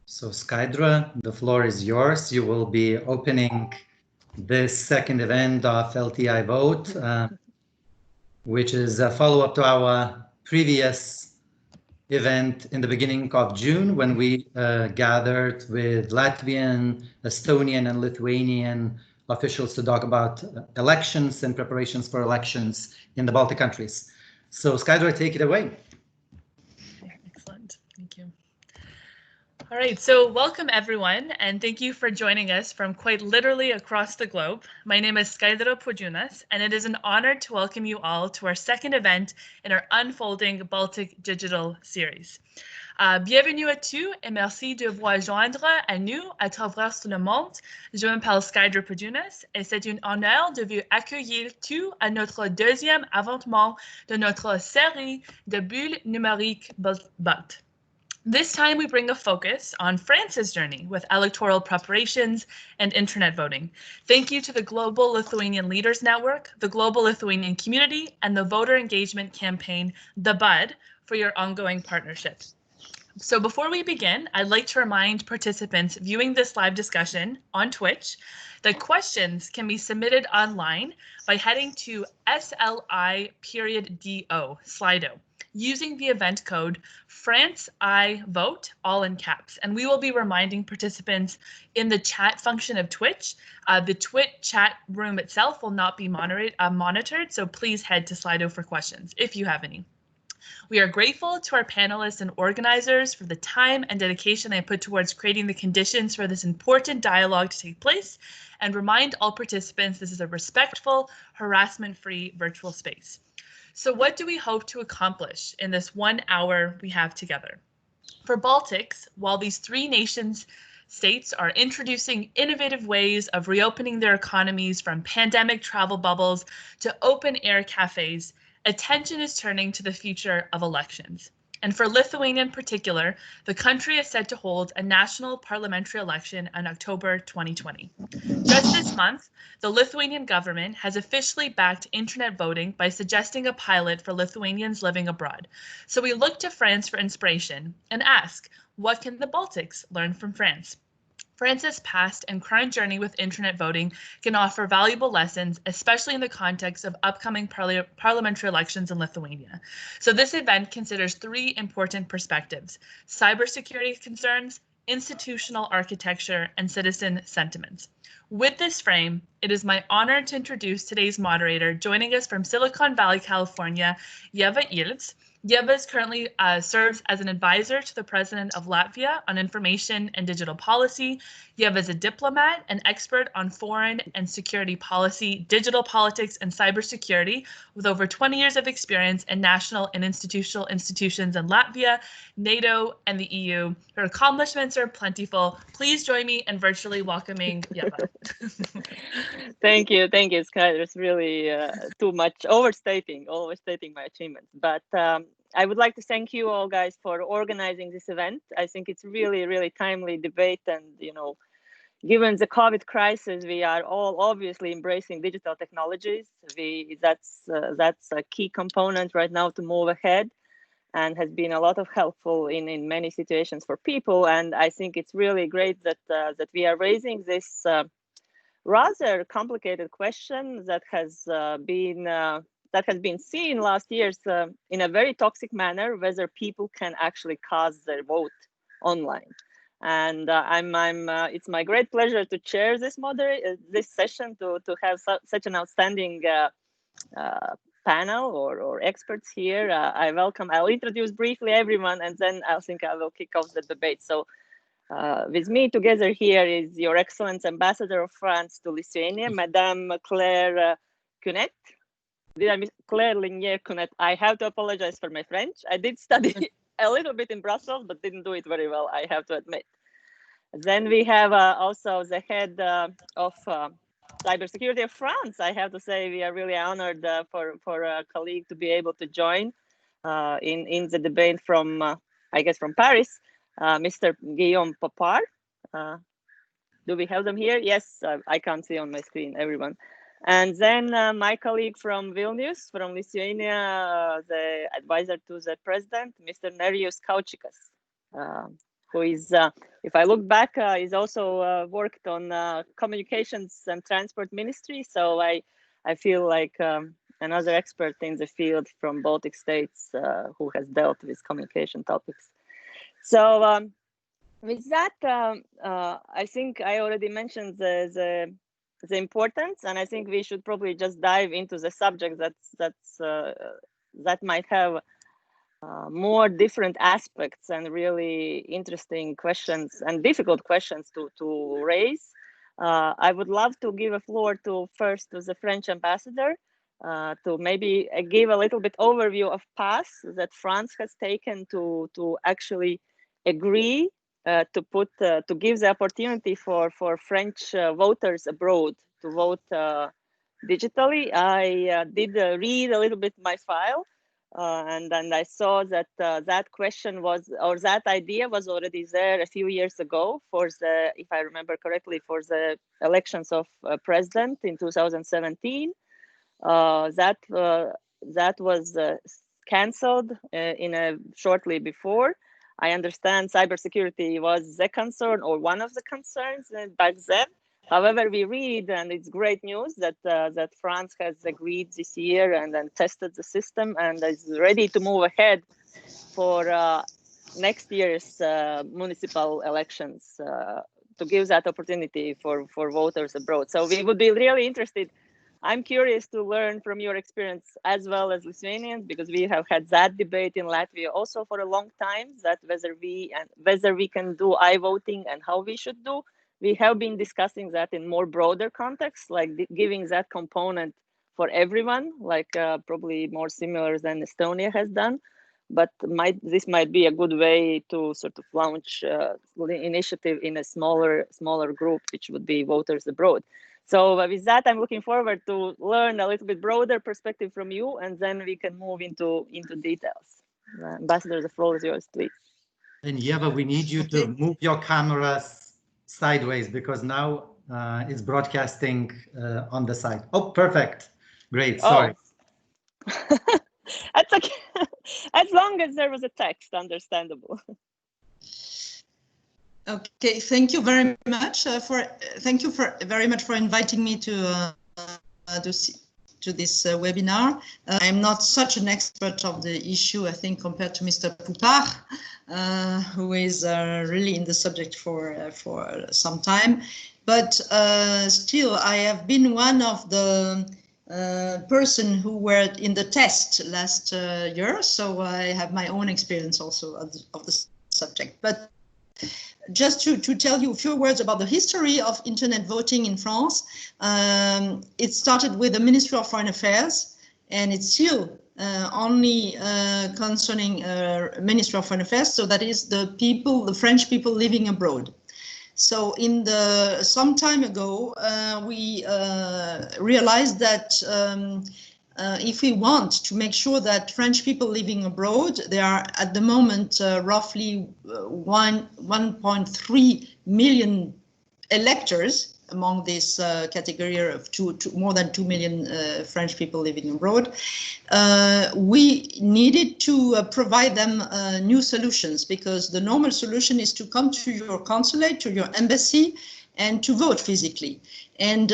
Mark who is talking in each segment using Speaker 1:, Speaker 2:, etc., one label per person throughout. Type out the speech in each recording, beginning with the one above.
Speaker 1: So Skydra, the floor is yours. You will be opening this second event of LTI Vote, which is a follow-up to our previous event in the beginning of June when we gathered with Latvian, Estonian, and Lithuanian officials to talk about elections and preparations for elections in the Baltic countries. So Skydra, take it away.
Speaker 2: Excellent, thank you. All right, so welcome everyone, and thank you for joining us from quite literally across the globe. My name is Skydra Podžiūnas, and it is an honor to welcome you all to our second event in our Unfolding Baltic Digital Series. Bienvenue à tous et merci de vous joindre à nous à travers tout le monde. Je m'appelle Skydra Podžiūnas et c'est un honneur de vous accueillir tous à notre deuxième événement de notre série de bulles numériques Balt. This time we bring a focus on France's journey with electoral preparations and internet voting. Thank you to the Global Lithuanian Leaders Network, the Global Lithuanian Community, and the voter engagement campaign, The Bud, for your ongoing partnership. So before we begin, I'd like to remind participants viewing this live discussion on Twitch that questions can be submitted online by heading to SLI.do, Slido, using the event code FranceIVote, all in caps. And we will be reminding participants in the chat function of Twitch. The Twitch chat room itself will not be monitored, so please head to Slido for questions if you have any. We are grateful to our panelists and organizers for the time and dedication they put towards creating the conditions for this important dialogue to take place, and remind all participants this is a respectful, harassment-free virtual space. So what do we hope to accomplish in this 1 hour we have together? For Baltics, while these three states are introducing innovative ways of reopening their economies from pandemic travel bubbles to open-air cafes, attention is turning to the future of elections. And for Lithuania in particular, the country is set to hold a national parliamentary election in October 2020. Just this month, the Lithuanian government has officially backed internet voting by suggesting a pilot for Lithuanians living abroad. So we look to France for inspiration and ask, what can the Baltics learn from France? France's past and current journey with internet voting can offer valuable lessons, especially in the context of upcoming parliamentary elections in Lithuania. So this event considers three important perspectives: cybersecurity concerns, institutional architecture, and citizen sentiments. With this frame, it is my honor to introduce today's moderator, joining us from Silicon Valley, California, Ieva Ilts. Ieva currently serves as an advisor to the President of Latvia on information and digital policy. Ieva is a diplomat, an expert on foreign and security policy, digital politics, and cybersecurity, with over 20 years of experience in national and institutional institutions in Latvia, NATO, and the EU. Her accomplishments are plentiful. Please join me in virtually welcoming Ieva.
Speaker 3: Thank you, Sky. It's really too much overstating my achievements. But I would like to thank you all guys for organizing this event. I think it's really timely debate, and given the COVID crisis, we are all obviously embracing digital technologies. That's a key component right now to move ahead, and has been a lot of helpful in many situations for people. And I think it's really great that that we are raising this rather complicated question that has been seen last years in a very toxic manner, whether people can actually cast their vote online. And it's my great pleasure to chair this session, to have such an outstanding panel or experts here. I'll introduce briefly everyone, and then I think I will kick off the debate. So with me together here is Your Excellence Ambassador of France to Lithuania, Madame Claire Cunet. Claire Lignier Cunet. I have to apologize for my French. I did study a little bit in Brussels, but didn't do it very well, I have to admit. Then we have also the head of Cybersecurity of France. I have to say we are really honored for a colleague to be able to join in the debate from, I guess, from Paris, Mr. Guillaume Popard. Do we have them here? Yes, I can't see on my screen, everyone. And then my colleague from Vilnius, from Lithuania, the advisor to the president, Mr. Nerijus Kaučikas. who is, if I look back, is also worked on communications and transport ministry. So I feel like another expert in the field from Baltic states who has dealt with communication topics. So with that, I think I already mentioned the importance, and I think we should probably just dive into the subject that might have more different aspects and really interesting questions and difficult questions to raise. I would love to give a floor to the French ambassador to maybe give a little bit overview of paths that France has taken to actually agree to give the opportunity for French voters abroad to vote digitally. I did read a little bit my file, and I saw that that question was, or that idea was already there a few years ago for the, if I remember correctly, for the elections of president in 2017. That was cancelled shortly before. I understand cybersecurity was the concern or one of the concerns back then. However, we read, and it's great news that that France has agreed this year and then tested the system and is ready to move ahead for next year's municipal elections to give that opportunity for voters abroad. So we would be really interested. I'm curious to learn from your experience as well as Lithuanians, because we have had that debate in Latvia also for a long time, that whether we can do iVoting and how we should do. We have been discussing that in more broader context, like giving that component for everyone, like probably more similar than Estonia has done. But this might be a good way to sort of launch the initiative in a smaller group, which would be voters abroad. So with that, I'm looking forward to learn a little bit broader perspective from you, and then we can move into details. Ambassador, the floor is yours, please.
Speaker 1: And Yeva, we need you to move your cameras sideways because now it's broadcasting on the side. Oh, perfect. Great. Sorry.
Speaker 3: Oh. That's okay. As long as there was a text, understandable.
Speaker 4: Okay, thank you very much very much for inviting me to this webinar. I'm not such an expert of the issue, I think, compared to Mr. Poupard, who is really in the subject for some time. But still, I have been one of the person who were in the test last year, so I have my own experience also of the subject. But just to tell you a few words about the history of internet voting in France, it started with the Ministry of Foreign Affairs, and it's still only concerning Ministry of Foreign Affairs, so that is the French people living abroad. So some time ago, we realized that if we want to make sure that French people living abroad, there are at the moment roughly 1.3 million electors among this category of more than 2 million French people living abroad. We needed to provide them new solutions, because the normal solution is to come to your consulate, to your embassy, and to vote physically. And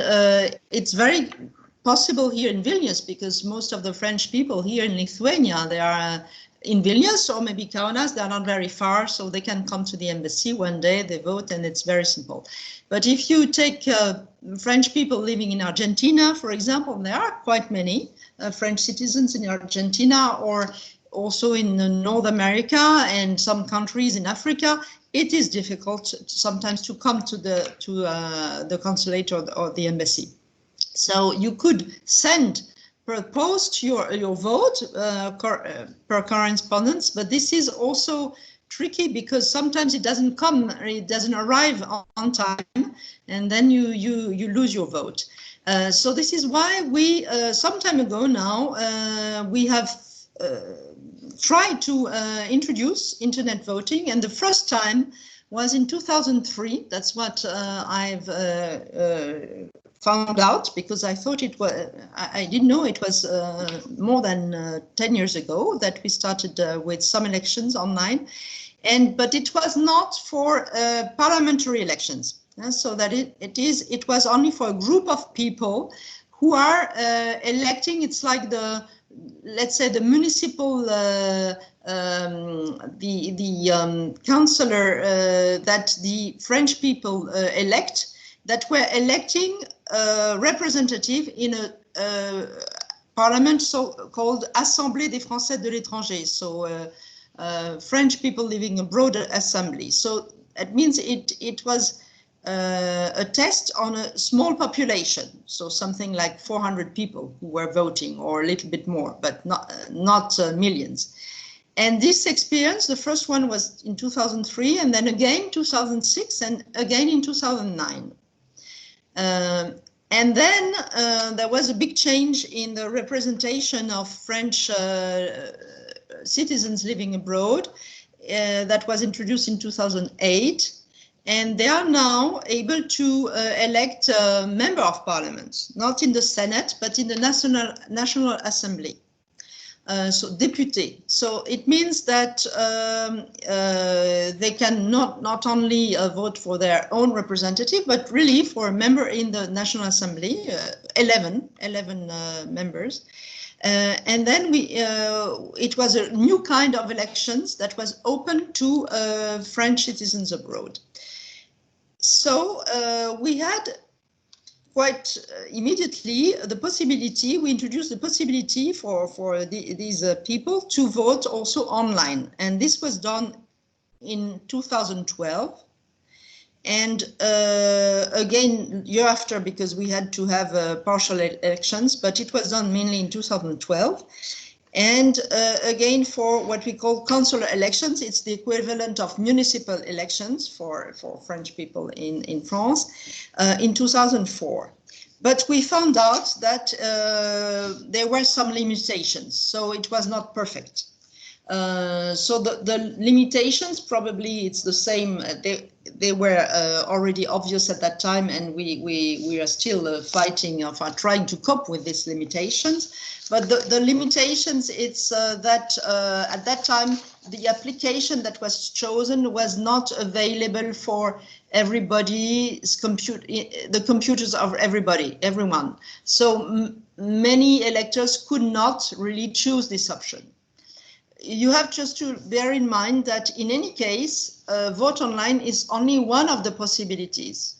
Speaker 4: it's very possible here in Vilnius, because most of the French people here in Lithuania, they are in Vilnius or maybe Kaunas, they are not very far, so they can come to the embassy one day, they vote, and it's very simple. But if you take French people living in Argentina, for example, there are quite many French citizens in Argentina, or also in North America and some countries in Africa, it is difficult sometimes to come to the consulate or the embassy. So you could send per post your vote per correspondence, but this is also tricky because sometimes it doesn't arrive on time, and then you lose your vote. So this is why we some time ago now we have tried to introduce internet voting, and the first time was in 2003. That's what I've found out, because I thought it was, I didn't know it was more than 10 years ago that we started with some elections online. but it was not for parliamentary elections. So that it was only for a group of people who are electing. It's like let's say the municipal councillor that the French people elect, that were electing a representative in a parliament so-called Assemblée des Français de l'étranger, so French people living abroad assembly. So it means it was a test on a small population, so something like 400 people who were voting, or a little bit more, but not millions. And this experience, the first one was in 2003, and then again 2006, and again in 2009. And then there was a big change in the representation of French citizens living abroad that was introduced in 2008. And they are now able to elect a member of parliament, not in the Senate, but in the National Assembly. So député. So it means that they can not only vote for their own representative, but really for a member in the National Assembly, 11 members. And then it was a new kind of elections that was open to French citizens abroad. So we had quite immediately the possibility, we introduced the possibility for these people to vote also online. And this was done in 2012. And again, year after, because we had to have partial elections, but it was done mainly in 2012. And again, for what we call consular elections, it's the equivalent of municipal elections for French people in France in 2004. But we found out that there were some limitations, so it was not perfect. So the limitations, probably it's the same. They were already obvious at that time, and we are still fighting or trying to cope with these limitations. But the limitations, it's that at that time, the application that was chosen was not available for everybody's the computers of everyone. So many electors could not really choose this option. You have just to bear in mind that in any case, vote online is only one of the possibilities.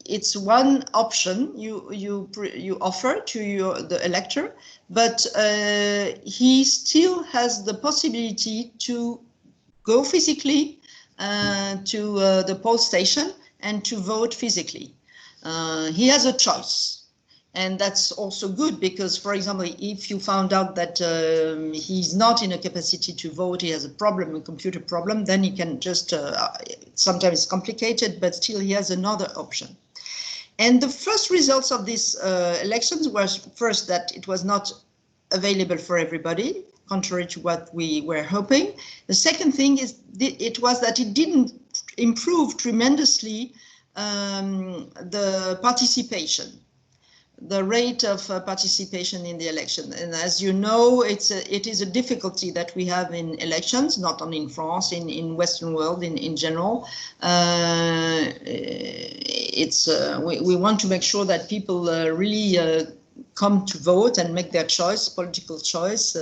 Speaker 4: It's one option you offer to the elector, but he still has the possibility to go physically to the poll station and to vote physically. He has a choice. And that's also good because, for example, if you found out that he's not in a capacity to vote, he has a problem, a computer problem, then he can just, sometimes it's complicated, but still he has another option. And the first results of these elections was first that it was not available for everybody, contrary to what we were hoping. The second thing is it was that it didn't improve tremendously the participation. The rate of participation in the election. And as you know, it is a difficulty that we have in elections, not only in France, in Western world in general. We want to make sure that people really come to vote and make their choice, political choice,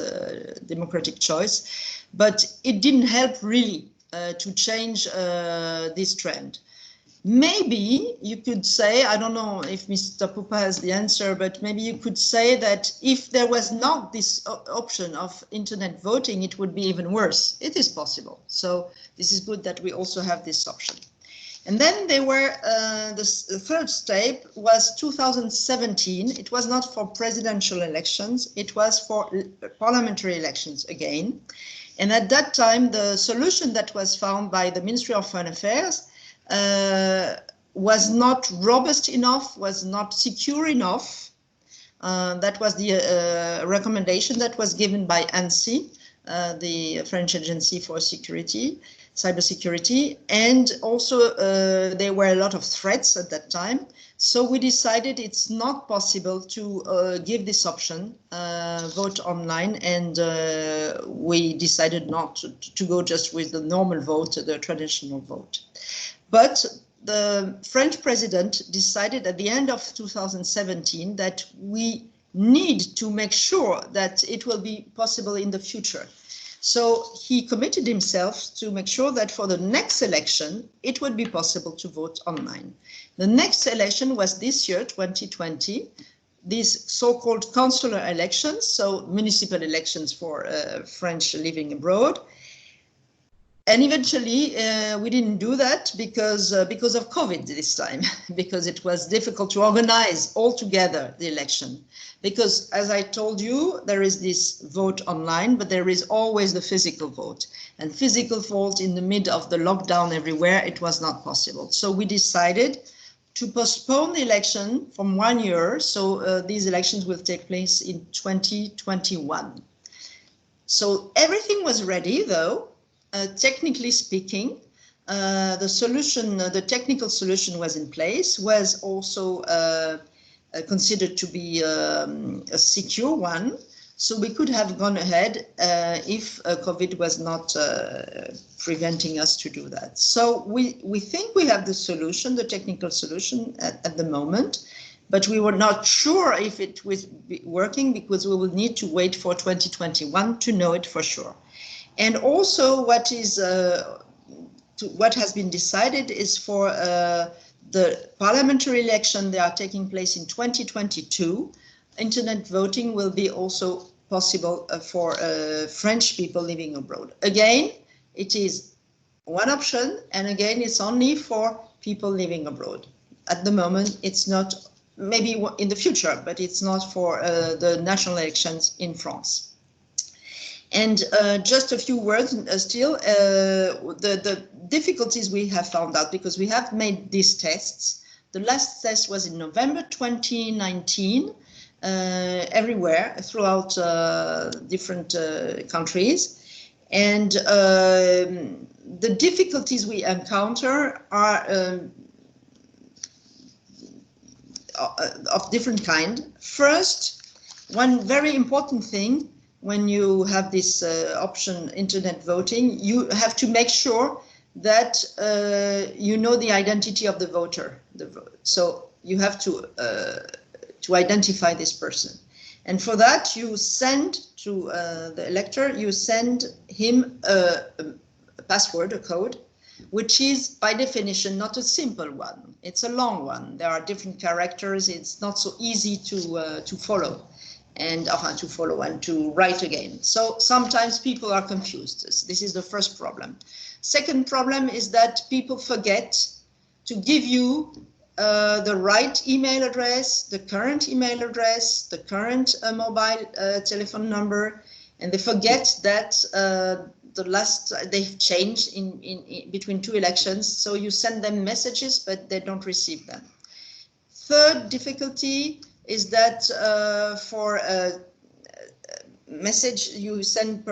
Speaker 4: democratic choice. But it didn't help really to change this trend. Maybe you could say, I don't know if Mr. Pupa has the answer, but maybe you could say that if there was not this option of internet voting, it would be even worse. It is possible. So this is good that we also have this option. And then there were, the third step was 2017. It was not for presidential elections. It was for parliamentary elections again. And at that time, the solution that was found by the Ministry of Foreign Affairs was not robust enough, was not secure enough. That was the recommendation that was given by ANSSI, the French Agency for Security. cybersecurity, and also there were a lot of threats at that time. So we decided it's not possible to give this option, vote online, and we decided not to go just with the normal vote, the traditional vote. But the French president decided at the end of 2017 that we need to make sure that it will be possible in the future. So he committed himself to make sure that for the next election, it would be possible to vote online. The next election was this year, 2020, these so-called consular elections, so municipal elections for French living abroad. And eventually, we didn't do that because of COVID this time, because it was difficult to organize all together the election. Because, as I told you, there is this vote online, but there is always the physical vote. And physical vote in the mid of the lockdown everywhere, it was not possible. So we decided to postpone the election from 1 year. So these elections will take place in 2021. So everything was ready, though. Technically speaking, the solution, the technical solution was in place, was also considered to be a secure one. So we could have gone ahead if COVID was not preventing us to do that. So we think we have the solution, the technical solution at the moment, but we were not sure if it was working because we will need to wait for 2021 to know it for sure. And also what has been decided is for the parliamentary election, they are taking place in 2022. Internet voting will be also possible for French people living abroad. Again, it is one option, and again, it's only for people living abroad. At the moment, it's not, maybe in the future, but it's not for the national elections in France. And just a few words still, the difficulties we have found out, because we have made these tests. The last test was in November 2019, everywhere throughout different countries. And the difficulties we encounter are of different kind. First, one very important thing, when you have this option, internet voting, you have to make sure that you know the identity of the voter. So you have to identify this person. And for that, you send to the elector, you send him a password, a code, which is by definition not a simple one. It's a long one. There are different characters. It's not so easy to follow. And to write again. So sometimes people are confused. This is the first problem. Second problem is that people forget to give you the right email address, the current email address, the current mobile telephone number, and they forget that they've changed in between two elections. So you send them messages, but they don't receive them. Third difficulty is that for a message you send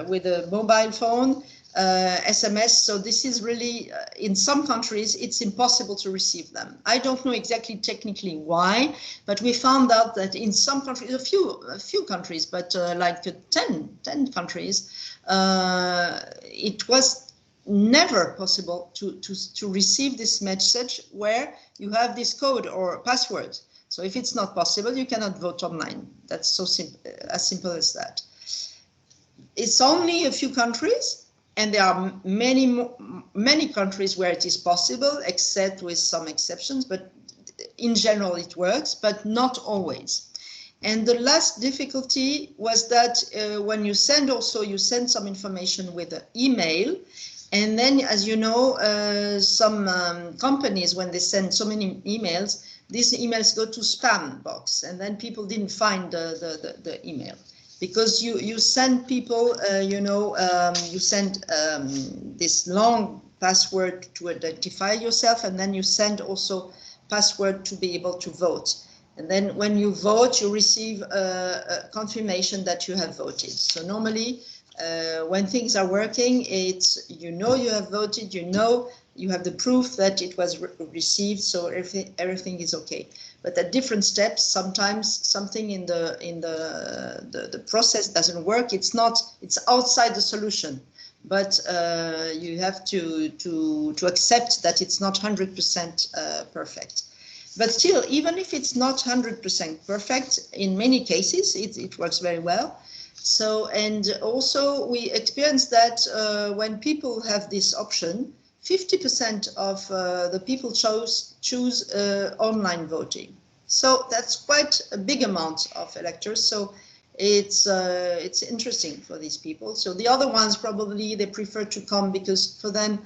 Speaker 4: with a mobile phone, SMS, so this is really, in some countries, it's impossible to receive them. I don't know exactly technically why, but we found out that in some countries, a few countries, but like 10 countries, it was never possible to receive this message where you have this code or password. So if it's not possible, you cannot vote online. That's so simple, as simple as that. It's only a few countries, and there are many countries where it is possible, except with some exceptions, but in general it works, but not always. And the last difficulty was that when you send some information with an email, and then, as you know, some companies, when they send so many emails, these emails go to spam box, and then people didn't find the email. Because you send people, you send this long password to identify yourself, and then you send also password to be able to vote. And then when you vote, you receive a confirmation that you have voted. So normally, When things are working, it's, you know, you have voted, you know, you have the proof that it was received, so everything is okay. But at different steps, sometimes something in the process doesn't work. It's outside the solution, but you have to accept that it's not 100% perfect. But still, even if it's not 100% perfect, in many cases it works very well. So, and also we experience that when people have this option, 50% of the people choose online voting. So that's quite a big amount of electors. So it's interesting for these people. So the other ones probably they prefer to come because for them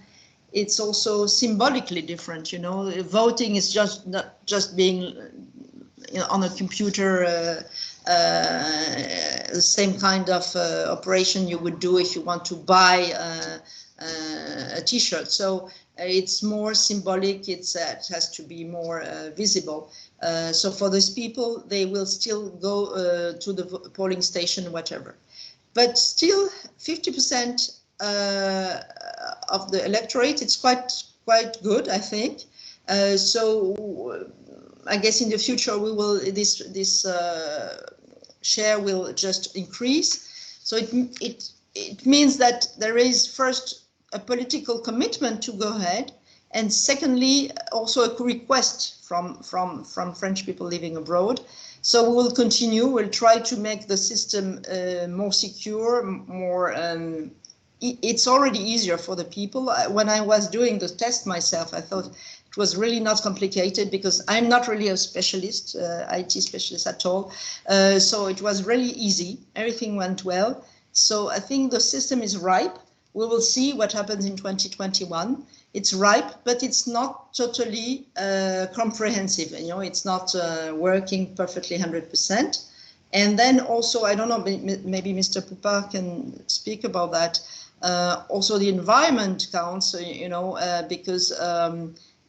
Speaker 4: it's also symbolically different. You know, voting is not just being on a computer. The same kind of operation you would do if you want to buy a t-shirt. So it's more symbolic, it has to be more visible. So for those people, they will still go to the polling station, whatever. But still 50% of the electorate, it's quite good, I think. So I guess in the future we will this share will just increase. So it means that there is first a political commitment to go ahead, and secondly also a request from French people living abroad. So we will continue. We'll try to make the system more secure, more. It's already easier for the people. When I was doing the test myself, I thought it was really not complicated because I'm not really a specialist, IT specialist at all. So it was really easy. Everything went well. So I think the system is ripe. We will see what happens in 2021. It's ripe, but it's not totally comprehensive. You know, it's not working perfectly 100%. And then also, I don't know, maybe Mr. Poupard can speak about that. Also, the environment counts, you know, because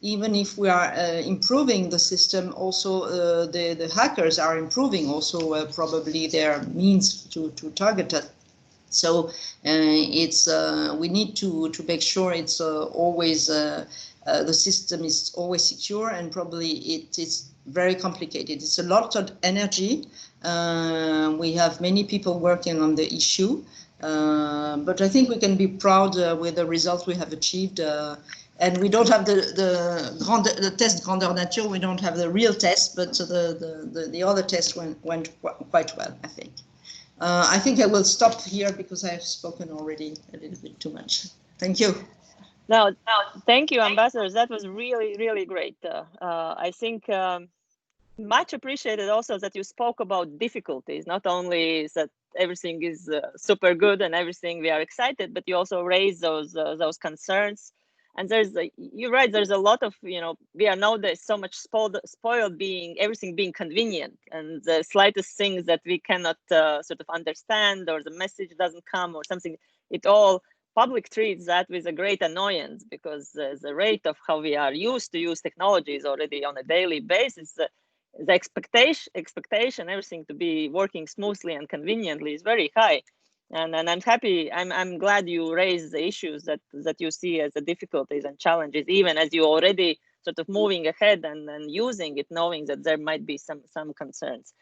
Speaker 4: even if we are improving the system, also the hackers are improving also probably their means to target it. So it's we need to make sure it's always the system is always secure, and probably it is very complicated. It's a lot of energy. We have many people working on the issue. But I think we can be proud with the results we have achieved, and we don't have the test grandeur nature. We don't have the real test, but the other test went quite well, I think. I think I will stop here because I have spoken already a little bit too much. Thank you.
Speaker 3: No, thank you, ambassadors. That was really, really great. I think much appreciated also that you spoke about difficulties, not only that everything is super good and everything we are excited, but you also raise those concerns. And you're right, there's a lot of, you know, we are nowadays so much spoiled everything being convenient, and the slightest things that we cannot sort of understand, or the message doesn't come or something, it all public treats that with a great annoyance, because the rate of how we are used to use technologies already on a daily basis, the expectation everything to be working smoothly and conveniently is very high. And I'm happy, I'm glad you raised the issues that you see as the difficulties and challenges, even as you already sort of moving ahead and using it, knowing that there might be some concerns.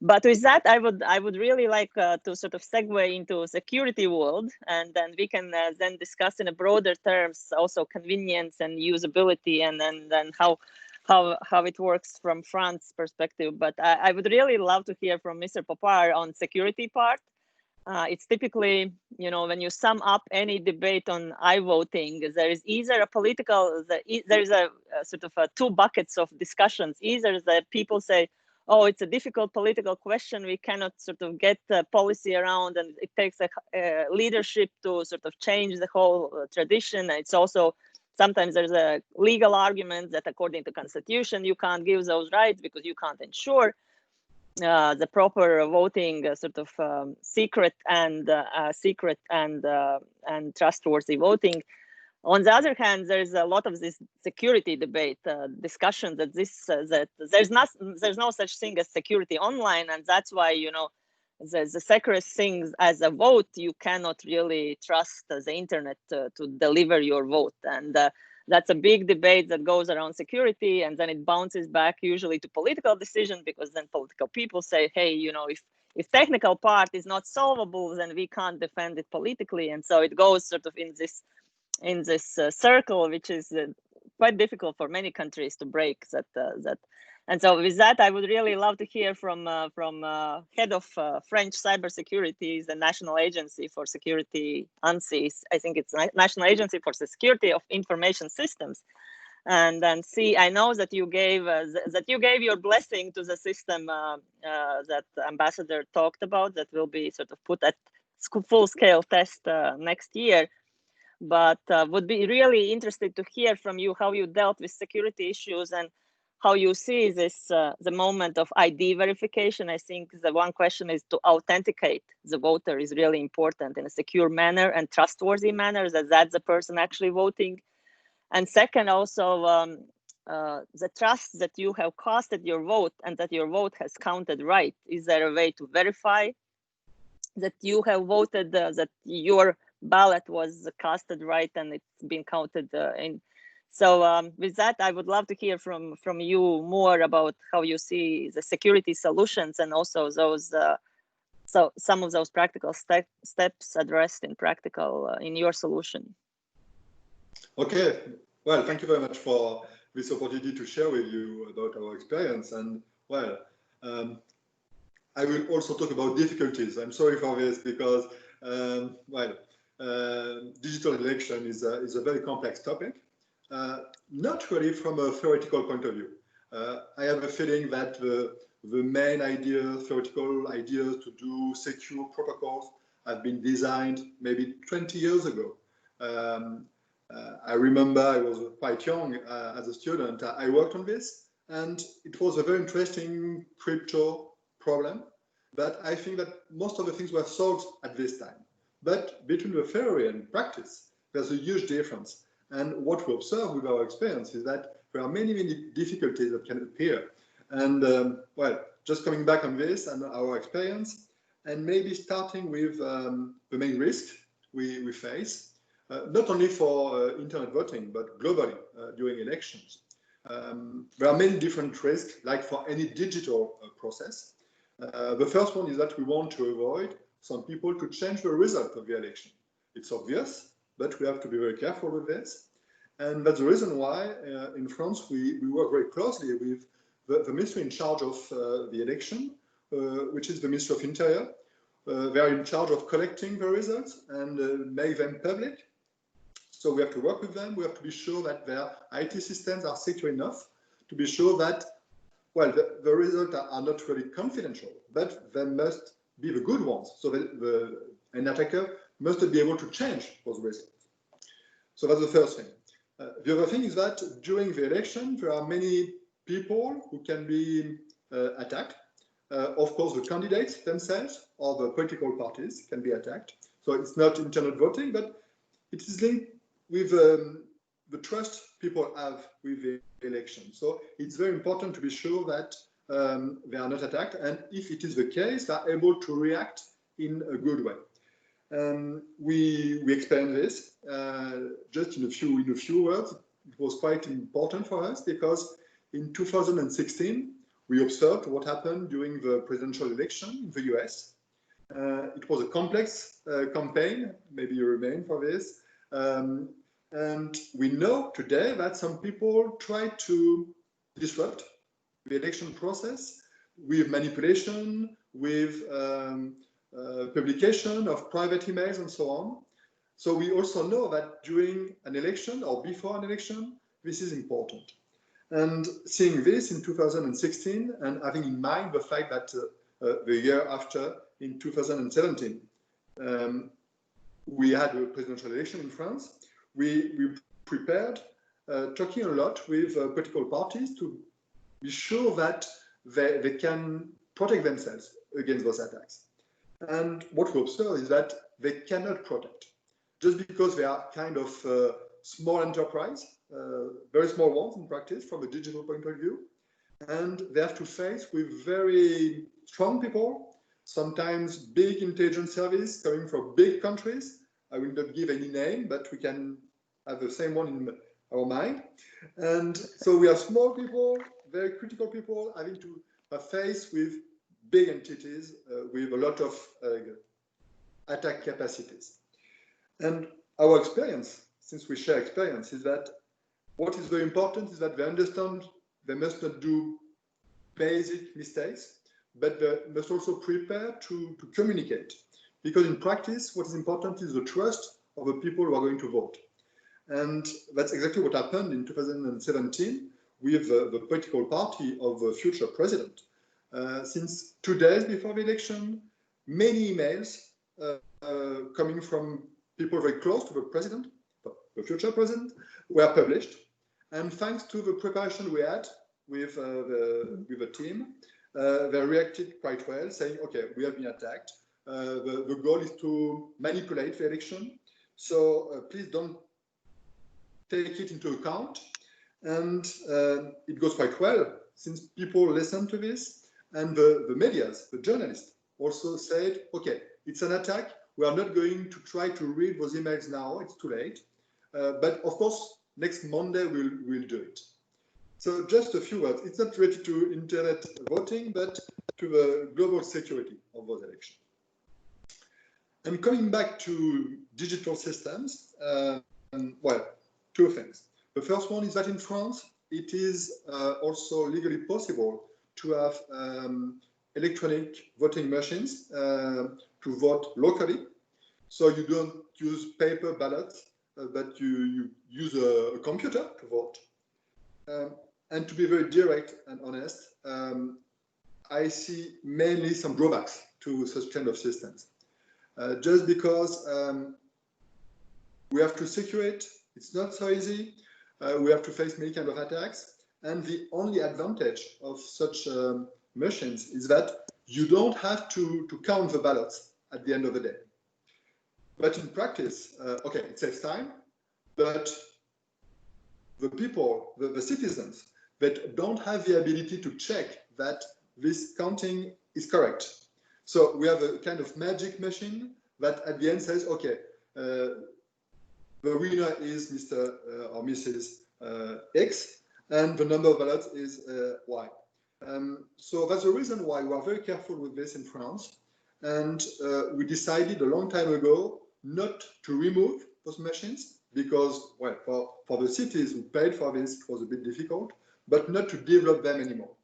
Speaker 3: But with that, I would really like to sort of segue into security world, and then we can then discuss in a broader terms also convenience and usability, and then how it works from France's perspective. But I would really love to hear from Mr. Poupard on security part. It's typically, you know, when you sum up any debate on I-voting, there is either a political, there is a sort of two buckets of discussions. Either the people say, oh, it's a difficult political question, we cannot sort of get policy around, and it takes a leadership to sort of change the whole tradition. It's also, sometimes there's a legal argument that according to Constitution, you can't give those rights because you can't ensure the proper voting sort of secret and trustworthy voting. On the other hand, there's a lot of this security debate discussion that that there's no such thing as security online, and that's why, you know, the secretest things as a vote, you cannot really trust the internet to deliver your vote. And that's a big debate that goes around security, and then it bounces back usually to political decision, because then political people say, hey, you know, if technical part is not solvable, then we can't defend it politically. And so it goes sort of in this circle, which is quite difficult for many countries to break. And so with that, I would really love to hear from head of French Cybersecurity, the National Agency for Security, ANSSI. I think it's National Agency for the Security of Information Systems. And then I know that you gave your blessing to the system that Ambassador talked about, that will be sort of put at full-scale test next year. But would be really interested to hear from you how you dealt with security issues and how you see this the moment of ID verification. I think the one question is to authenticate the voter is really important in a secure manner and trustworthy manner, that that's the person actually voting. And second, also the trust that you have casted your vote and that your vote has counted right. Is there a way to verify that you have voted, that your ballot was casted right and it's been counted in? So with that, I would love to hear from you more about how you see the security solutions and also those some of those practical steps addressed in practical in your solution.
Speaker 5: Okay, well, thank you very much for this opportunity to share with you about our experience. And well, I will also talk about difficulties. I'm sorry for this because digital election is a very complex topic. Not really from a theoretical point of view. I have a feeling that the main theoretical ideas to do secure protocols have been designed maybe 20 years ago. I remember I was quite young as a student. I worked on this, and it was a very interesting crypto problem. But I think that most of the things were solved at this time. But between the theory and practice, there's a huge difference. And what we observe with our experience is that there are many, many difficulties that can appear. And well, just coming back on this and our experience, and maybe starting with the main risk we face, not only for internet voting, but globally during elections. There are many different risks, like for any digital process. The first one is that we want to avoid some people to change the result of the election. It's obvious, but we have to be very careful with this. And that's the reason why in France we work very closely with the ministry in charge of the election, which is the Ministry of Interior. They are in charge of collecting the results and make them public. So we have to work with them. We have to be sure that their IT systems are secure enough to be sure that, well, the results are not really confidential, but they must be the good ones. So that an attacker must be able to change those results. So that's the first thing. The other thing is that during the election, there are many people who can be attacked. Of course, the candidates themselves or the political parties can be attacked. So it's not internet voting, but it is linked with the trust people have with the election. So it's very important to be sure that they are not attacked, and if it is the case, they are able to react in a good way. We explained this just in a few words. It was quite important for us because in 2016 we observed what happened during the presidential election in the US. It was a complex campaign. Maybe you remain for this. And we know today that some people tried to disrupt the election process with manipulation, with publication of private emails and so on. So we also know that during an election or before an election, this is important. And seeing this in 2016 and having in mind the fact that the year after, in 2017, we had a presidential election in France, we prepared, talking a lot with political parties to be sure that they can protect themselves against those attacks. And what we observe is that they cannot protect. Just because they are kind of small enterprise, very small ones in practice from a digital point of view, and they have to face with very strong people sometimes big intelligence service coming from big countries. I will not give any name, but we can have the same one in our mind. And so we are small people, very critical people, having to face with big entities with a lot of attack capacities. And our experience, since we share experience, is that what is very important is that they understand they must not do basic mistakes, but they must also prepare to communicate. Because in practice, what is important is the trust of the people who are going to vote. And that's exactly what happened in 2017 with the political party of the future president. Since 2 days before the election, many emails coming from people very close to the president, the future president, were published. And thanks to the preparation we had with the team, they reacted quite well, saying, okay, we have been attacked. The goal is to manipulate the election. So please don't take it into account. And it goes quite well since people listen to this. And the medias, the journalists also said, okay, it's an attack. We are not going to try to read those emails now. It's too late. But of course, next Monday, we'll do it. So just a few words. It's not related to internet voting, but to the global security of those elections. And coming back to digital systems, well, 2 things. The first one is that in France, it is also legally possible to have electronic voting machines to vote locally. So you don't use paper ballots, but you use a computer to vote. And to be very direct and honest, I see mainly some drawbacks to such kind of systems. Just because we have to secure it, it's not so easy. We have to face many kind of attacks. And the only advantage of such machines is that you don't have to count the ballots at the end of the day. But in practice, okay, it saves time, but the people, the citizens that don't have the ability to check that this counting is correct. So we have a kind of magic machine that at the end says, okay, the winner is Mr. or Mrs. X, and the number of ballots is Y. So that's the reason why we are very careful with this in France. And we decided a long time ago not to remove those machines because, well, for the cities who paid for this, it was a bit difficult, but not to develop them anymore.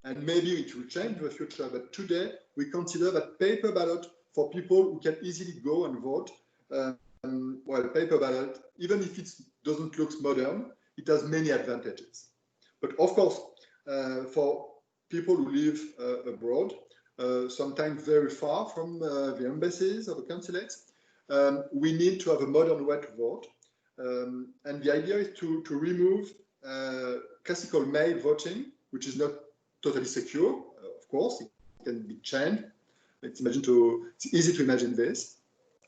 Speaker 5: And maybe it will change in the future, but today we consider that paper ballot for people who can easily go and vote, well, paper ballot, even if it doesn't look modern, it has many advantages. But of course, for people who live abroad, sometimes very far from the embassies or the consulates, we need to have a modern way to vote. And the idea is to remove classical mail voting, which is not totally secure, of course, it can be changed. It's easy to imagine this.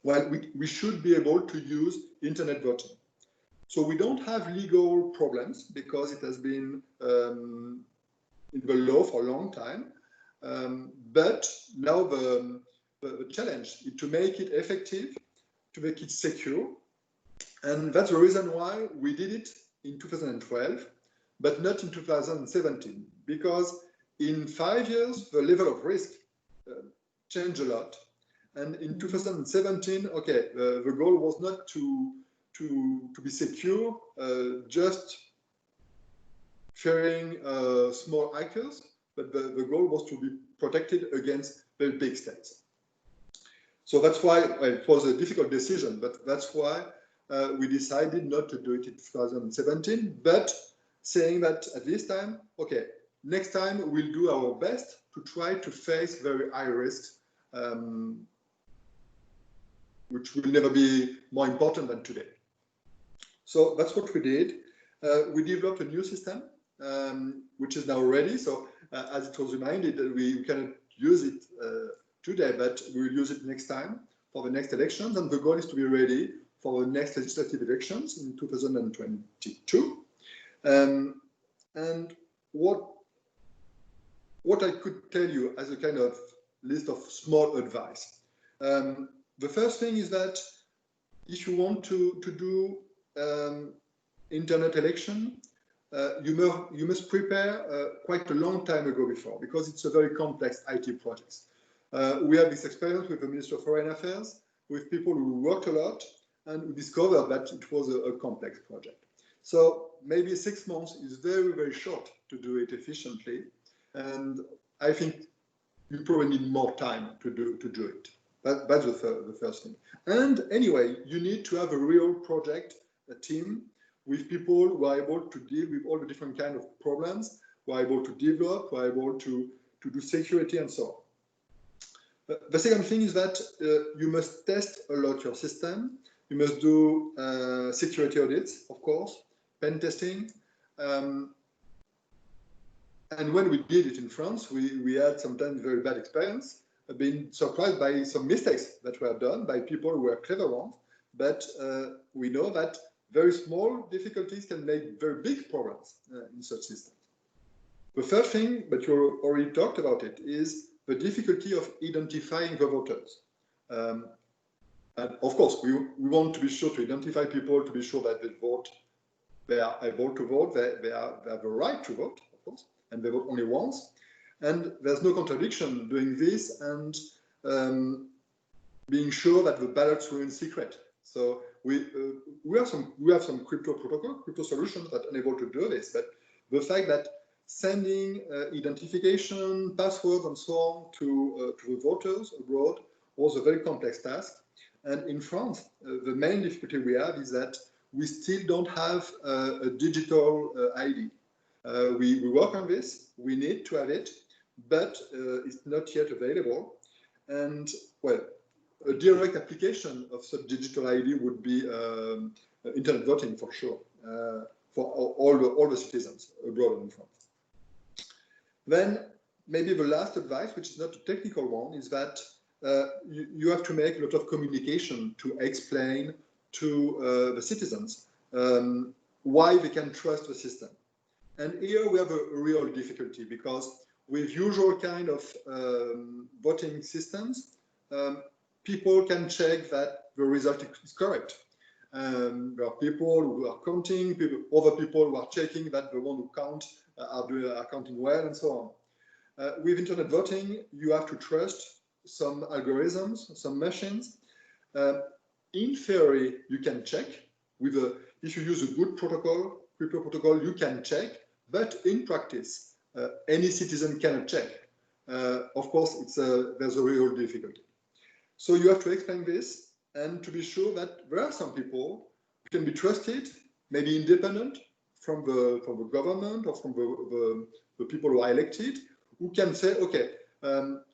Speaker 5: Well, we should be able to use internet voting. So we don't have legal problems because it has been in the law for a long time. But now the challenge is to make it effective, to make it secure. And that's the reason why we did it in 2012, but not in 2017, because in 5 years, the level of risk changed a lot. And in 2017, okay, the goal was not to be secure, just fearing small hackers, but the goal was to be protected against very big states. So that's why, well, it was a difficult decision, but that's why we decided not to do it in 2017, but saying that at this time, okay, next time we'll do our best to try to face very high risks, which will never be more important than today. So that's what we did. We developed a new system, which is now ready. So as it was reminded, we cannot use it today, but we will use it next time for the next elections. And the goal is to be ready for the next legislative elections in 2022. And what I could tell you as a kind of list of small advice. The first thing is that if you want to do internet election, you must prepare quite a long time ago before, because it's a very complex IT project. We have this experience with the Ministry of Foreign Affairs, with people who worked a lot and who discovered that it was a complex project. So maybe 6 months is very, very short to do it efficiently. And I think you probably need more time to do it. That's the first thing. And anyway, you need to have a real project, a team with people who are able to deal with all the different kind of problems, who are able to develop, who are able to do security and so on. The second thing is that you must test a lot your system. You must do security audits, of course, pen testing. And when we did it in France, we had sometimes very bad experience, being surprised by some mistakes that were done by people who were clever ones. But we know that very small difficulties can make very big problems in such systems. The third thing, but you already talked about it, is the difficulty of identifying the voters. And of course, we want to be sure to identify people, to be sure that they are able to vote, they have the right to vote, of course, and they vote only once. And there's no contradiction doing this and being sure that the ballots remain secret. So we have some crypto solutions that enable to do this, but the fact that sending identification, passwords, and so on to the voters abroad was a very complex task. And in France, the main difficulty we have is that we still don't have a digital ID. We work on this, we need to have it, but it's not yet available. And well, a direct application of such digital ID would be internet voting for sure, for all the citizens abroad and in France. Then maybe the last advice, which is not a technical one, is that you have to make a lot of communication to explain to the citizens why they can trust the system. And here we have a real difficulty, because with usual kind of voting systems, people can check that the result is correct. There are people who are counting, other people who are checking that the one who count are counting well, and so on. With internet voting, you have to trust some algorithms, some machines. In theory, you can check with if you use a good protocol, crypto protocol, you can check, but in practice, any citizen cannot check. Of course, there's a real difficulty. So you have to explain this, and to be sure that there are some people who can be trusted, maybe independent from the government or from the people who are elected, who can say, okay,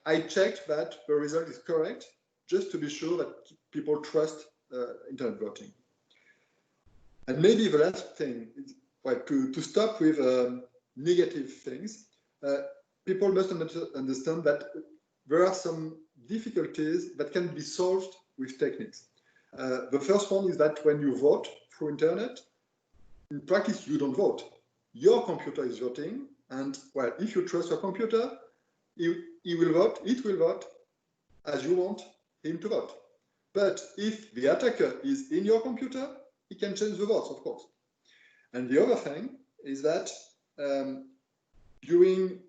Speaker 5: I checked that the result is correct, just to be sure that people trust internet voting. And maybe the last thing is, well, to stop with negative things, people must understand that there are some difficulties that can be solved with techniques. The first one is that when you vote through internet, in practice, you don't vote. Your computer is voting, and well, if you trust your computer, it will vote as you want him to vote. But if the attacker is in your computer, he can change the votes, of course. And the other thing is that during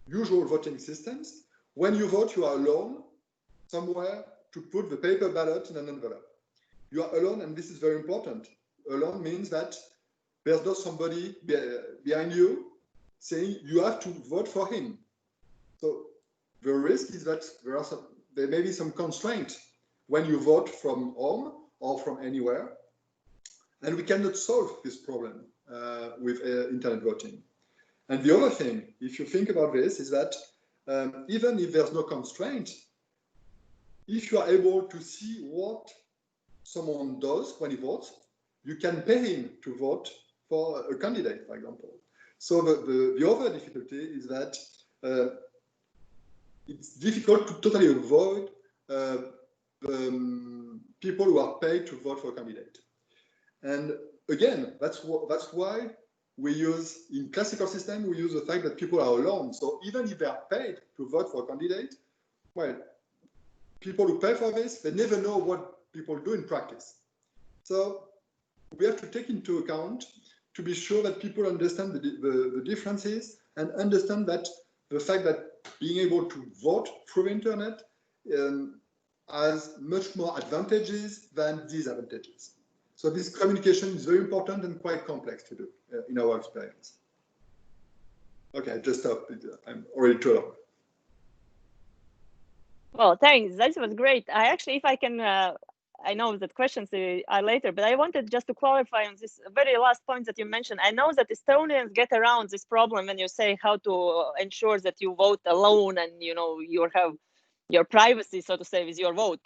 Speaker 5: usual voting systems, when you vote, you are alone somewhere to put the paper ballot in an envelope. You are alone, and this is very important. Alone means that there's not somebody behind you saying you have to vote for him. So the risk is that there may be some constraint when you vote from home or from anywhere, and we cannot solve this problem with internet voting. And the other thing, if you think about this, is that even if there's no constraint, if you are able to see what someone does when he votes, you can pay him to vote for a candidate, for example. So the other difficulty is that it's difficult to totally avoid people who are paid to vote for a candidate. And again, that's why we use, in classical system, we use the fact that people are alone. So even if they are paid to vote for a candidate, well, people who pay for this, they never know what people do in practice. So we have to take into account to be sure that people understand the differences and understand that the fact that being able to vote through the internet has much more advantages than disadvantages. So this communication is very important and quite complex to do in our experience. Okay, just stop. I'm already too long.
Speaker 3: Well, thanks. That was great. I actually, if I can, I know that questions are later, but I wanted just to clarify on this very last point that you mentioned. I know that Estonians get around this problem when you say how to ensure that you vote alone and you have your privacy, so to say, with your vote.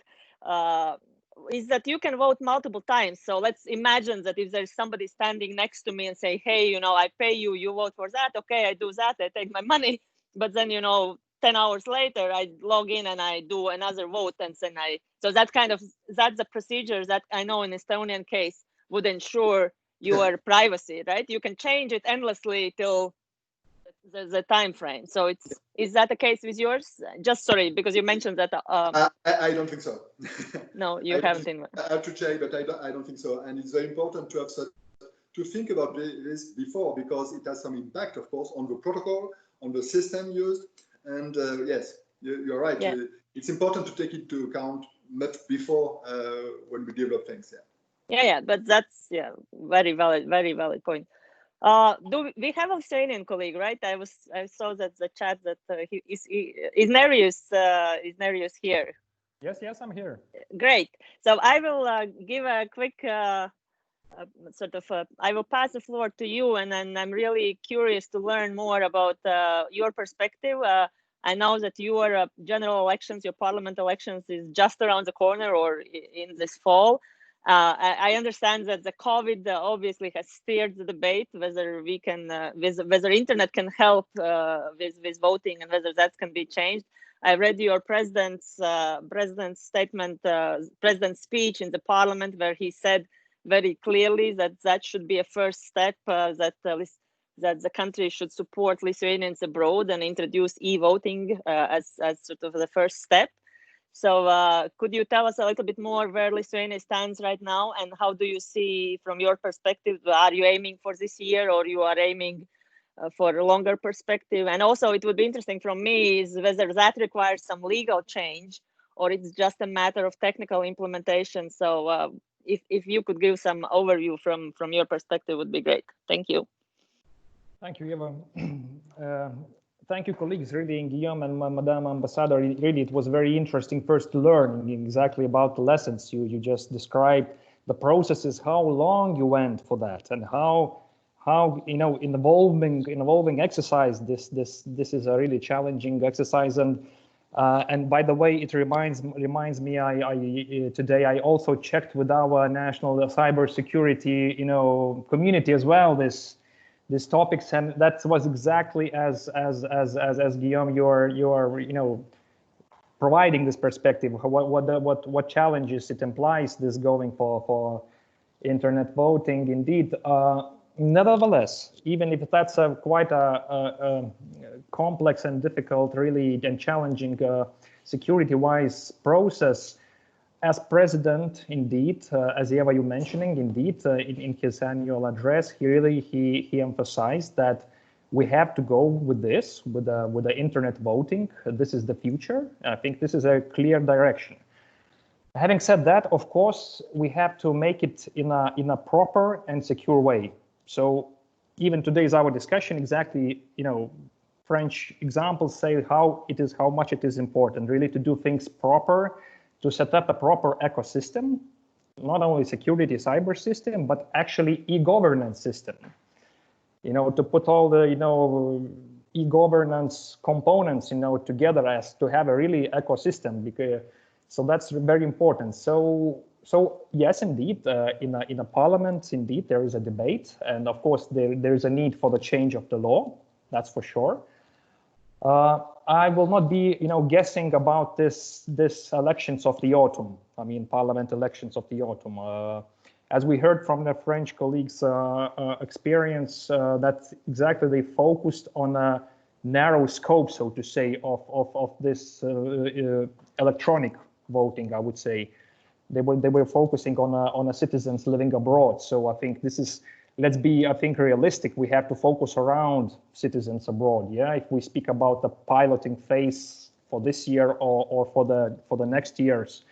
Speaker 3: Is that you can vote multiple times. So let's imagine that if there's somebody standing next to me and say, hey, I pay you, you vote for that. Okay, I do that, I take my money. But then, 10 hours later, I log in and I do another vote. And then so that's the procedure that I know in Estonian case would ensure your privacy, right? You can change it endlessly till the time frame. So is that the case with yours? Just sorry, because you mentioned that.
Speaker 5: I don't think so.
Speaker 3: No, you haven't.
Speaker 5: I have to check, but I don't think so. And it's very important to have to think about this before, because it has some impact, of course, on the protocol, on the system used. And yes, you're right. Yeah. It's important to take into account much before when we develop things.
Speaker 3: Yeah. But that's very valid point. Do we have a Lithuanian colleague, right? I saw that the chat that is Nerijus here.
Speaker 6: Yes, I'm here.
Speaker 3: Great. So I will give a quick I will pass the floor to you, and then I'm really curious to learn more about your perspective. I know that your general elections, your parliament elections is just around the corner or in this fall. I understand that the COVID obviously has steered the debate whether we can, whether internet can help with voting and whether that can be changed. I read your president's statement, president's speech in the parliament, where he said very clearly that should be a first step, that the country should support Lithuanians abroad and introduce e-voting as sort of the first step. So could you tell us a little bit more where Lithuania stands right now, and how do you see from your perspective? Are you aiming for this year, or you are aiming for a longer perspective? And also it would be interesting from me is whether that requires some legal change or it's just a matter of technical implementation. So if you could give some overview from your perspective would be great. Thank you.
Speaker 6: Thank you, Eva. Thank you, colleagues. Really, Guillaume and Madame Ambassador, really, it was very interesting first to learn exactly about the lessons you just described, the processes, how long you went for that, and how involving exercise. This is a really challenging exercise, and by the way, it reminds me. Today I also checked with our national cybersecurity community as well these topics, and that was exactly as Guillaume, you're providing this perspective, what challenges it implies, this going for internet voting. Indeed, nevertheless, even if that's quite a complex and difficult, really, and challenging security-wise process, as president, indeed, as Eva, you mentioning, indeed, in his annual address, he emphasized that we have to go with this, with the internet voting. This is the future. I think this is a clear direction. Having said that, of course, we have to make it in a proper and secure way. So even today's our discussion, exactly, French examples say how much it is important really to do things proper, to set up a proper ecosystem, not only security cyber system, but actually e-governance system. To put all the e-governance components together as to have a really ecosystem. Because so that's very important. So yes, indeed, in a parliament, indeed there is a debate, and of course there is a need for the change of the law. That's for sure. I will not be, guessing about this elections of the autumn. I mean, parliament elections of the autumn. As we heard from the French colleagues' experience, that exactly they focused on narrow scope, so to say, of this electronic voting, I would say. They were focusing on citizens living abroad. So I think this is, let's be, I think, realistic. We have to focus around citizens abroad. Yeah, if we speak about the piloting phase for this year or for the next years.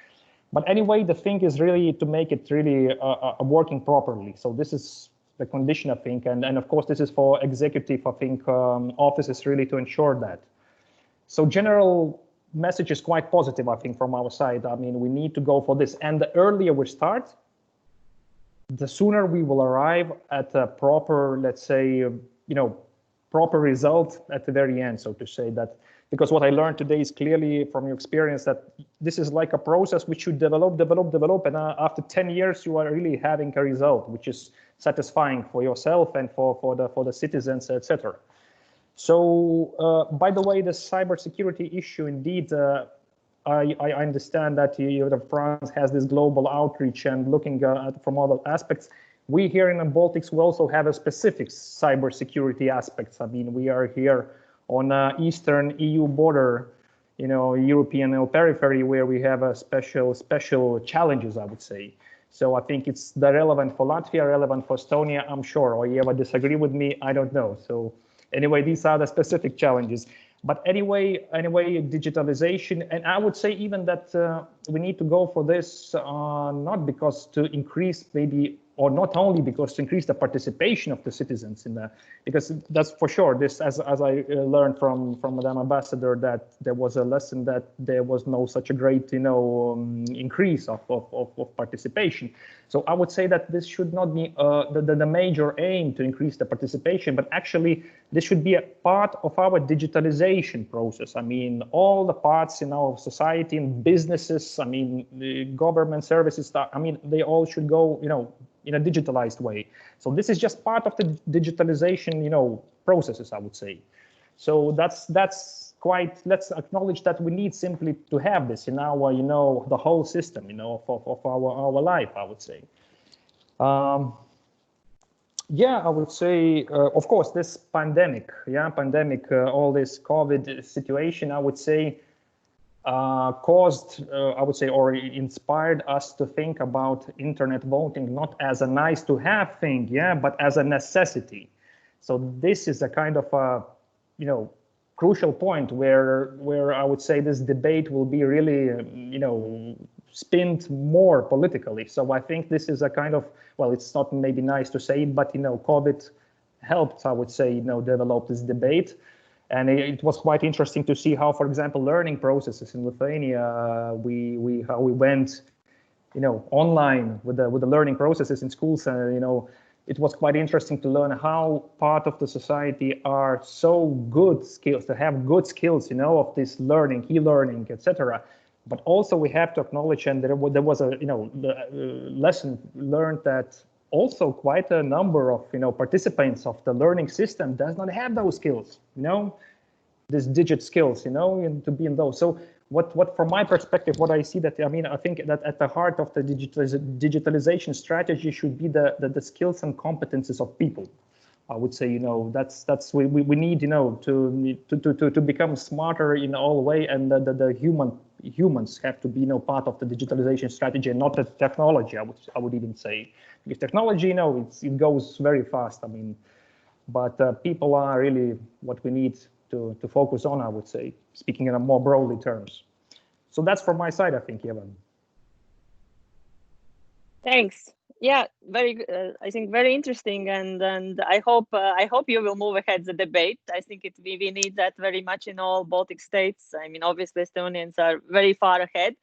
Speaker 6: But anyway, the thing is really to make it really working properly. So this is the condition, I think, and of course this is for executive, I think, offices really to ensure that. So general message is quite positive, I think, from our side. I mean, we need to go for this, and the earlier we start, the sooner we will arrive at a proper, let's say, proper result at the very end, so to say. That, because what I learned today is clearly from your experience that this is like a process which you develop, and after 10 years you are really having a result which is satisfying for yourself and for the citizens, etc. So, by the way, the cybersecurity issue, indeed, I understand that France has this global outreach and looking at from other aspects. We here in the Baltics, we also have a specific cybersecurity aspects. I mean, we are here on Eastern EU border, European periphery, where we have a special challenges, I would say. So I think it's relevant for Latvia, relevant for Estonia, I'm sure. Or you ever disagree with me? I don't know. So anyway, these are the specific challenges. But anyway, digitalization, and I would say even that we need to go for this not because to increase maybe, or not only because to increase the participation of the citizens in the, because that's for sure. This, as I learned from Madam Ambassador, that there was a lesson that there was no such a great increase of participation. So I would say that this should not be the major aim to increase the participation, but actually this should be a part of our digitalization process. I mean, all the parts in our society and businesses, I mean, the government services, I mean, they all should go, in a digitalized way. So this is just part of the digitalization, processes, I would say. So that's quite, let's acknowledge that we need simply to have this in our, the whole system, of our life, I would say. Yeah, I would say, of course, this pandemic, all this COVID situation, I would say, caused, I would say, or inspired us to think about internet voting not as a nice to have thing, but as a necessity. So this is a kind of a, crucial point where I would say this debate will be really, spinned more politically. So I think this is a kind of, well, it's not maybe nice to say it, but COVID helped, I would say, develop this debate. And it was quite interesting to see how, for example, learning processes in Lithuania, how we went, online with the learning processes in schools. It was quite interesting to learn how part of the society are so good skills, to have good skills, of this learning, e-learning, etc. But also we have to acknowledge, and there was a, the lesson learned that also quite a number of participants of the learning system does not have those skills, these digit skills, and to be in those. So what from my perspective, what I see that, I think that at the heart of the digitalization strategy should be the skills and competences of people. I would say, that's we need, to become smarter in all way, and the humans have to be, part of the digitalization strategy and not the technology. I would even say, because technology, it goes very fast. But people are really what we need to focus on, I would say, speaking in a more broadly terms. So that's from my side, I think, Evan.
Speaker 3: Thanks. Yeah, I think very interesting, and I hope you will move ahead the debate. I think we need that very much in all Baltic states. Obviously Estonians are very far ahead,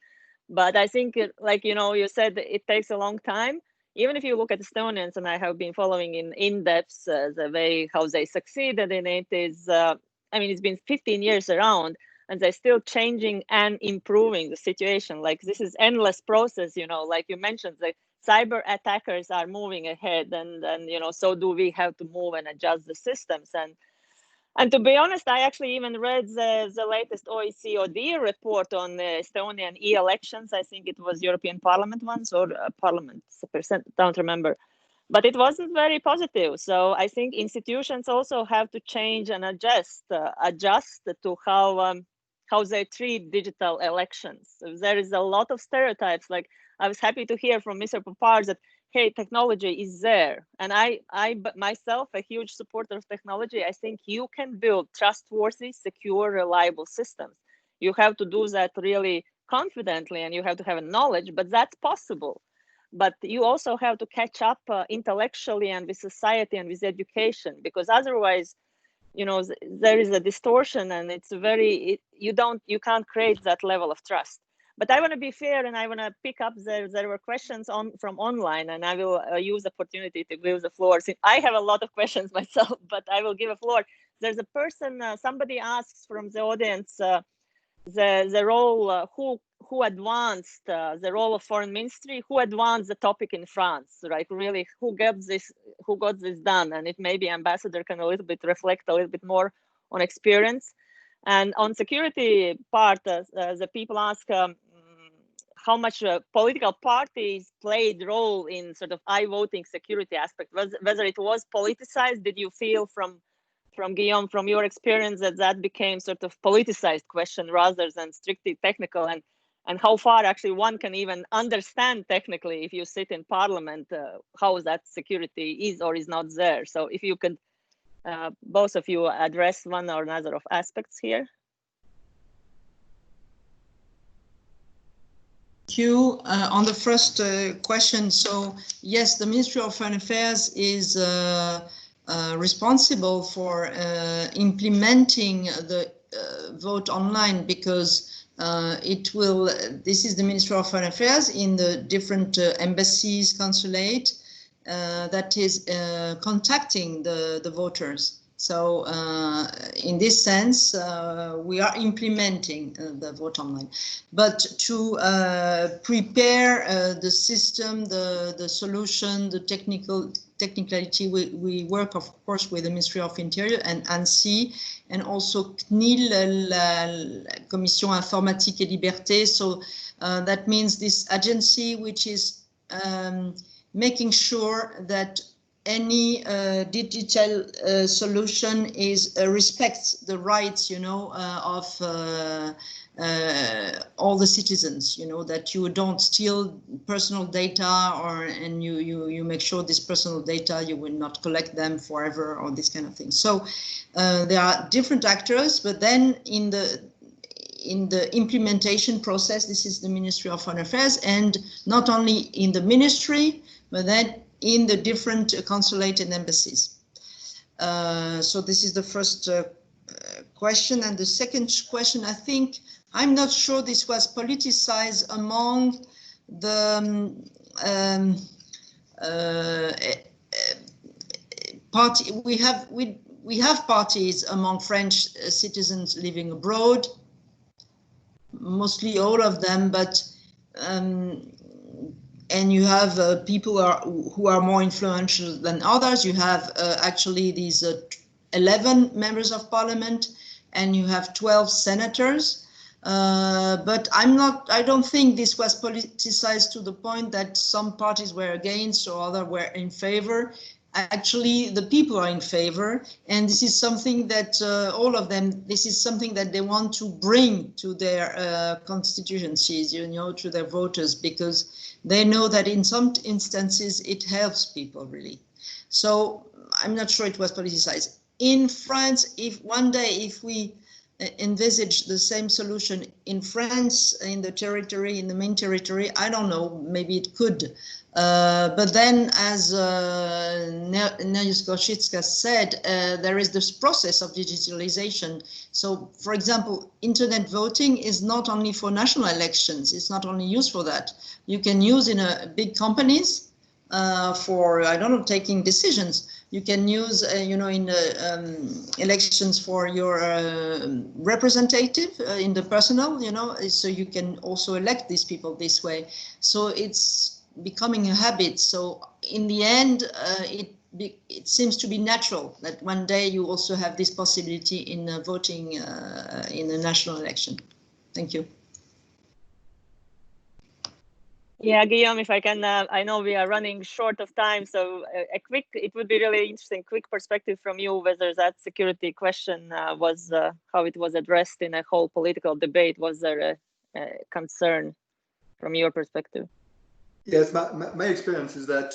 Speaker 3: but I think, like you said, it takes a long time. Even if you look at Estonians, and I have been following in depth the way how they succeeded in it is, it's been 15 years around, and they're still changing and improving the situation. Like, this is endless process, like you mentioned, the cyber attackers are moving ahead, and so do we have to move and adjust the systems. And to be honest, I actually even read the latest OECD report on the Estonian e-elections. I think it was European Parliament ones or Parliament, don't remember. but it wasn't very positive. So I think institutions also have to change and adjust to how they treat digital elections. So there is a lot of stereotypes. Like, I was happy to hear from Mr. Popar that, hey, technology is there. And I myself, a huge supporter of technology, I think you can build trustworthy, secure, reliable systems. You have to do that really confidently, and you have to have a knowledge, but that's possible. But you also have to catch up intellectually and with society and with education, because otherwise, you know, there is a distortion, and it's you can't create that level of trust. But I want to be fair, and I want to pick up there were questions from online, and I will use the opportunity to give the floor. I have a lot of questions myself, but I will give a floor. There's a person, somebody asks from the audience, the role, who advanced the role of foreign ministry, who advanced the topic in France, right? Really, who got this done? And if maybe ambassador can a little bit reflect a little bit more on experience. And on security part, the people ask how much political parties played role in sort of voting security aspect, whether it was politicized. Did you feel from Guillaume, from your experience, that became sort of politicized question rather than strictly technical, and how far actually one can even understand technically if you sit in parliament, how that security is or is not there? So if you could, both of you, address one or another of aspects here.
Speaker 4: Thank you. On the first question, so yes, the Ministry of Foreign Affairs is responsible for implementing the vote online, because this is the Ministry of Foreign Affairs in the different embassies, consulate, that is contacting the voters. So in this sense, we are implementing the vote online. But to prepare the system, the solution, the technicality, we work, of course, with the Ministry of Interior and ANSSI, and also CNIL, la Commission Informatique et Liberté. So that means this agency which is making sure that any digital solution respects the rights, you know, of all the citizens, you know, that you don't steal personal data, and you make sure this personal data, you will not collect them forever, or this kind of thing. So there are different actors, but then in the implementation process, this is the Ministry of Foreign Affairs, and not only in the ministry, but then in the different consulate and embassies. So this is the first question. And the second question, I think, I'm not sure this was politicized among the party. We have parties among French citizens living abroad, mostly all of them, but and you have people who are more influential than others. You have actually these 11 members of parliament, and you have 12 senators. But I don't think this was politicized to the point that some parties were against or others were in favor. Actually, the people are in favor, and this is something that all of them, this is something that they want to bring to their constituencies, you know, to their voters, because they know that in some instances it helps people really. So I'm not sure it was politicized. In France, if one day, if we envisage the same solution in France, in the territory, in the main territory, I don't know, maybe it could. But then, as Nelius Koshitska said, there is this process of digitalization. So, for example, internet voting is not only for national elections, it's not only used for that. You can use in big companies for, I don't know, taking decisions. You can use, you know, in elections for your representative in the personal, you know, so you can also elect these people this way. So it's becoming a habit. So in the end, it seems to be natural that one day you also have this possibility in voting in a national election. Thank you.
Speaker 3: Yeah, Guillaume, if I can, I know we are running short of time, so it would be really interesting, quick perspective from you, whether that security question was, how it was addressed in a whole political debate. Was there a concern from your perspective?
Speaker 5: Yes, my experience is that,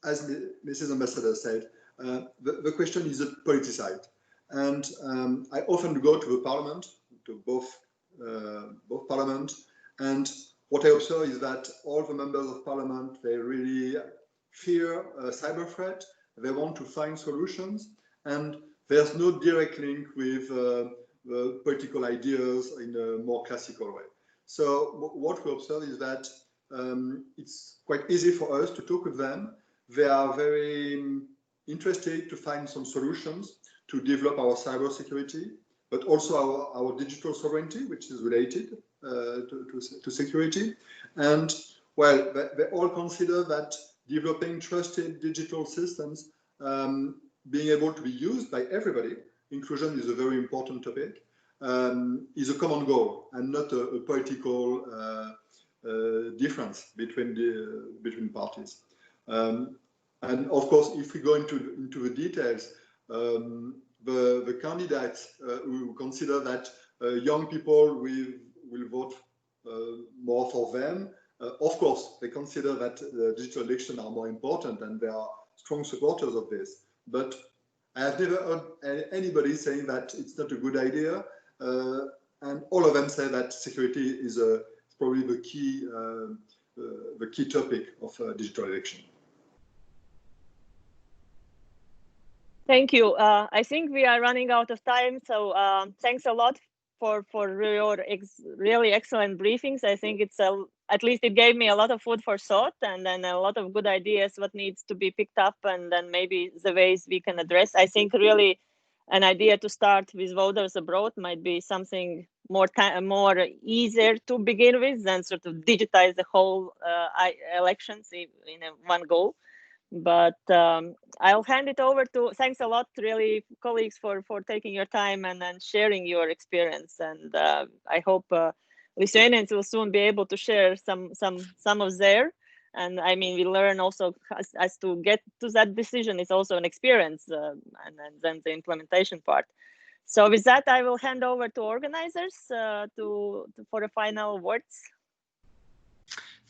Speaker 5: as Mrs. Ambassador said, the question is politicized. And I often go to the parliament, to both parliament, and what I observe is that all the members of parliament, they really fear a cyber threat. They want to find solutions, and there's no direct link with the political ideas in a more classical way. So what we observe is that it's quite easy for us to talk with them. They are very interested to find some solutions to develop our cybersecurity, but also our digital sovereignty, which is related to security. And well, they all consider that developing trusted digital systems, being able to be used by everybody, inclusion is a very important topic, is a common goal and not a political difference between parties. And of course, if we go into the details, the candidates who consider that young people will vote more for them, of course, they consider that digital elections are more important, and they are strong supporters of this. But I have never heard anybody saying that it's not a good idea, and all of them say that security is probably the key topic of digital election.
Speaker 3: Thank you. I think we are running out of time, so thanks a lot for your really excellent briefings. I think it's at least it gave me a lot of food for thought, and then a lot of good ideas what needs to be picked up, and then maybe the ways we can address. I think really an idea to start with voters abroad might be something more easier to begin with than sort of digitize the whole elections in one go. But I'll hand it over to, thanks a lot really colleagues for taking your time and sharing your experience, and I hope Lithuanians will soon be able to share some of their, and I mean we learn also as to get to that decision is also an experience, and then the implementation part. So with that, I will hand over to organizers for the final words.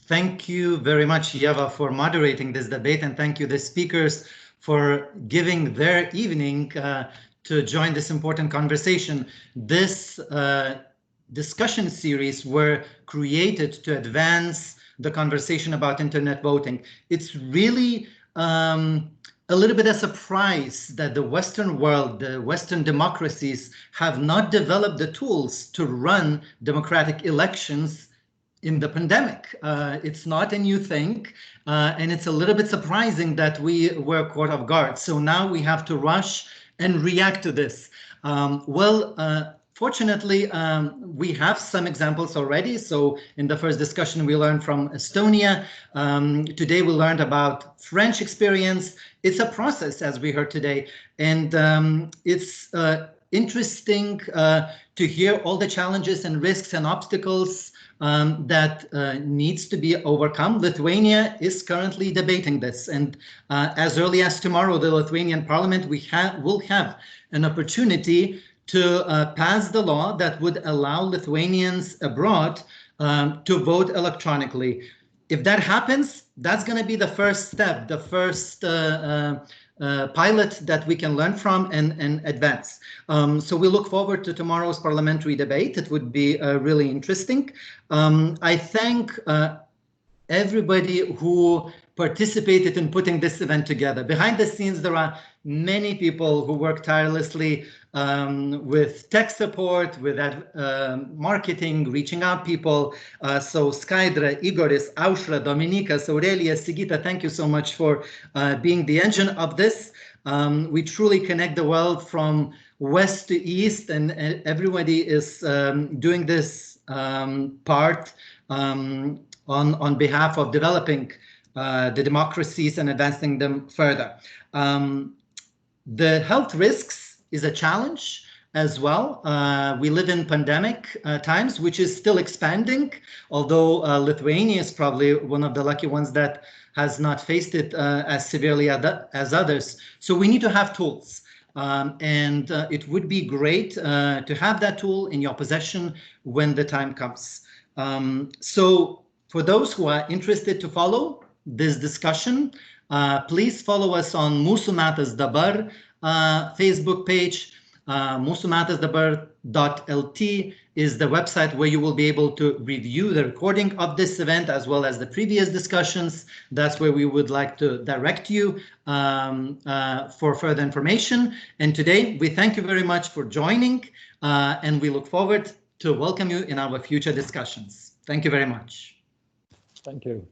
Speaker 1: Thank you very much, Yeva, for moderating this debate, and thank you the speakers for giving their evening to join this important conversation. This discussion series were created to advance the conversation about internet voting. It's really a little bit of a surprise that the Western world, the Western democracies have not developed the tools to run democratic elections in the pandemic. It's not a new thing, and it's a little bit surprising that we were caught off guard. So now we have to rush and react to this. Fortunately, we have some examples already. So in the first discussion, we learned from Estonia. Today, we learned about French experience. It's a process, as we heard today, and it's interesting to hear all the challenges and risks and obstacles that needs to be overcome. Lithuania is currently debating this, and as early as tomorrow, the Lithuanian Parliament will have an opportunity to pass the law that would allow Lithuanians abroad to vote electronically. If that happens, that's going to be the first step, the first pilot that we can learn from and advance. So we look forward to tomorrow's parliamentary debate. It would be really interesting. I thank everybody who participated in putting this event together. Behind the scenes, there are many people who work tirelessly with tech support, with marketing, reaching out people. So Skaidra, Igoris, Aushra, Dominika, Aurelia, Sigita, thank you so much for being the engine of this. We truly connect the world from west to east, and everybody is doing this part on behalf of developing the democracies and advancing them further. The health risks is a challenge. as well. We live in pandemic times, which is still expanding, although Lithuania is probably one of the lucky ones that has not faced it as severely as others. So we need to have tools. And it would be great to have that tool in your possession when the time comes. So for those who are interested to follow this discussion, please follow us on Mūsu Metas Dabar Facebook page. mūsumetasdabar.lt is the website where you will be able to review the recording of this event as well as the previous discussions. That's where we would like to direct you for further information. And today we thank you very much for joining and we look forward to welcome you in our future discussions. Thank you very much.
Speaker 6: Thank you.